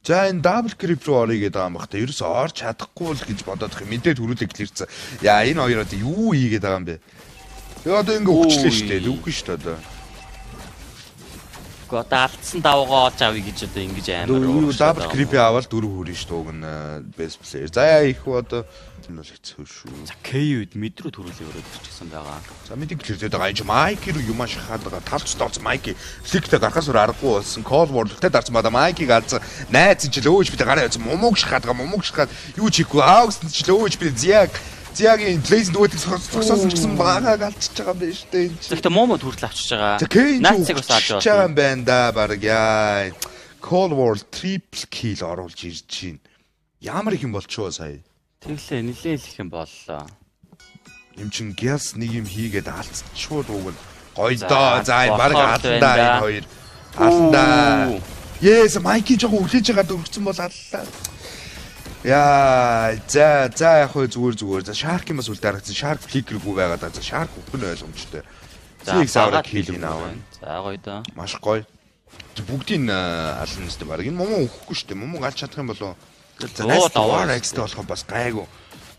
За энэ дабл крип руу орё гэдэг юм бах та. Ерөөсөө орж чадахгүй л гэж бодоод их мэдээд хүрүүлэх гэлэрсэн. Яа энэ хоёр одоо юу хийгээд байгаа юм бэ? Тэгээ одоо ингээ өгчлээ шүү дээ. Үгүй шүү дээ одоо. Гэхдээ одоо алдсан давгаа олж авъя гэж одоо ингэж амар уу. Дабл крип аваад 4 хүрэн шүү дээ. Уг нь best player. За их одоо энэ бол хэцүү шүү. За KU-д мэд рүү төрүүлээ өрөөд ирчихсэн байгаа. За мэдээ гэлээд байгаа. Энд майки руу юм шахаад байгаа. Талч дооц майки. Фликтэй гарахаас өөр аргагүй болсон. Call World-тэй дарсан бада майкиг алзан. Найз ч л өөж бид гараа явсан. Мумуг шахаад байгаа. Мумуг шахаад юу чихгүй. Аавс ч л өөж бид Зягийн плейс дүүтийг согсоосон гэсэн багааг алдчихж байгаа юм байна шүү дээ. Тэгэхдээ Момо төрөл авчиж байгаа. Найцыг бас алж байгаа юм байна да. Бараг яа. Call World triple kill оруулж ирж байна. Ямар их юм болчихоо сая. Тэглээ нилээл их юм боллоо. Юм чин гяс нэг юм хийгээд алдчихвол уг нь гоё доо. За энэ баг алдаа энэ хоёр. Алдаа. Yes, майки жоо үлээж байгаа дөрвцэн бол аллаа. Яа, за яг хөө зүгээр. За Shark юмас үлд харагдсан. Shark flicker-гүй байгаад за Shark өгөх нь ойлгомжтой. За савраа хийлгэн аваа. За гоё доо. Маш гоё. Бүгдийн ална нэстэ баг. Энэ момоо өгөхгүй шүү дээ. Момог алж чадах юм болов. За найс X-тэй болох бас гайгүй.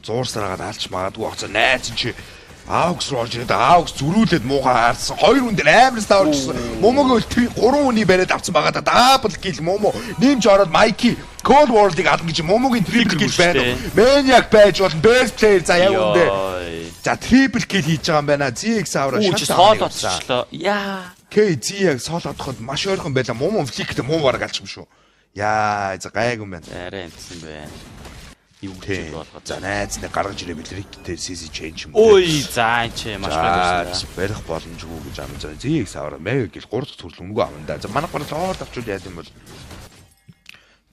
Зуурсараагаад алж магадгүй баца. Найз чи Aux руу орж ирээд Aux зөрүүлээд муухай харсан. 2 хүн дээр амар стаа орчихсон. Момог 3 хүний бариад авсан байгаа да. Дабл кил Момо нэмж ороод Майки Cold World-ыг ална гэж Момогийн triple kill байна уу? Maniac байж бол best player за яг үндэ. За triple kill хийж байгаа юм байна. ZX авраа шат оцчлоо. Яа. KZ яг соол одоход маш ойрхон байла. Момо фликтэй муу бараг алчих юм шүү. Яа, за гайгүй юм байна. Арай амтсан байна. Юу гэж болгоо. За найз нэг гаргаж ирээ билрэгтэй CC change юм. Ой, за энэ ч маш гоё барих боломжгүй гэж ам. За ZX авраа мега гэл 3 дахь төрөл өнгөө авна да. За манайх бараг лоор авчвал яа юм бол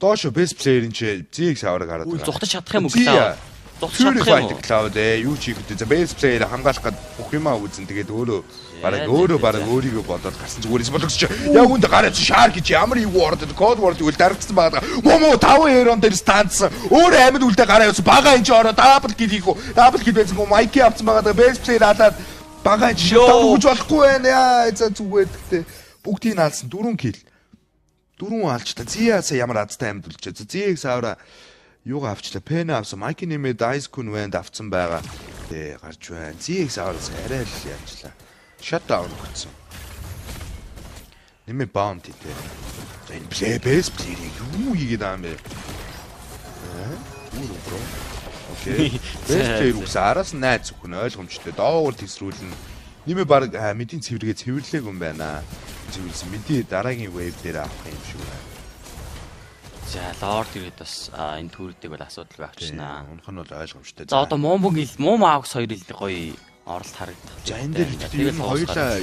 Доошо best player-ин чи ZX авраг хараад байгаа. Зүхтаж чадах юм уу гэлээ? Зүхтаж чадах юм уу? Cloud юу ч хийхдээ за best player хамгаалах гээд бүх юмаа үзэн тэгээд өөрөө бараг өөрийгөө бодоод гарсан зүгээр юм болгоч. Яг үүнд гараад Shark гэж ямар юу ороод Code World үл дарагдсан байгаа. Момо 5 Heron дээр станцсан. Өөр амьд үлдээ гараа явсан. Бага энэ ч ороод double kill хийх үү? Double kill байсан юм Майки авсан байгаа. Best player алаад бага энэ шоу өгч болохгүй байна. Яа за зүгээр гэхдээ бүгдийг алсан 4 kill. 4 алчтай. Зиаса ямар азтай амьд үлчээ. ZX аваа юугаа авчлаа. Pen авсан. Майки нэмээд Ice Kun Wand авсан байгаа. Тэ гарч байна. ZX аваа арай л явчлаа. Shutdown өгсөн. Нэмээ bounty тэ. За энэ best player юу хийгээд байгаа юм бэ? Юу бро? Окей. Best player үгс араас найз зөвхөн ойлгомжтой. Доогуур тесрүүлнэ. Нэмээ баг мэдийн цэвэрлээг юм байна. Зөвлөсөн мэдээ дараагийн wave дээр авах юм шиг байна. За лорд ирээд бас энэ төрөлтийг бол асуудал байвчнаа. Унах нь бол ойлгомжтой. За одоо Момо Aux хоёр л гоё оролт харагдав. За энэ дээр хоёулаа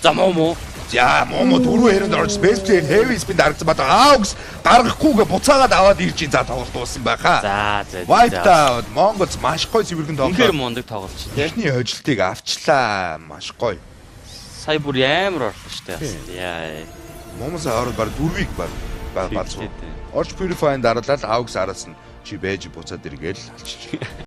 за Момо. За Момо 4 хэрэнд орж best player heavy spin дарагдсан бат Aux гаргахгүйгээ буцаагаад аваад ирж ин за тоглолт дууссан байхаа. За. Wiped out Mongols маш гоё цэвэрхэн тоглолт. Үнэхээр мундаг тоглолт шүү. Эхний хожлтыг авчлаа. Маш гоё. Сая бүр амар орлоо шүү дээ. Яа. Момос ороод баг 4-ийг баг балцсан. Orch Purify-нд дараалал Aux араас нь чи бэж буцаад иргээл алчиж.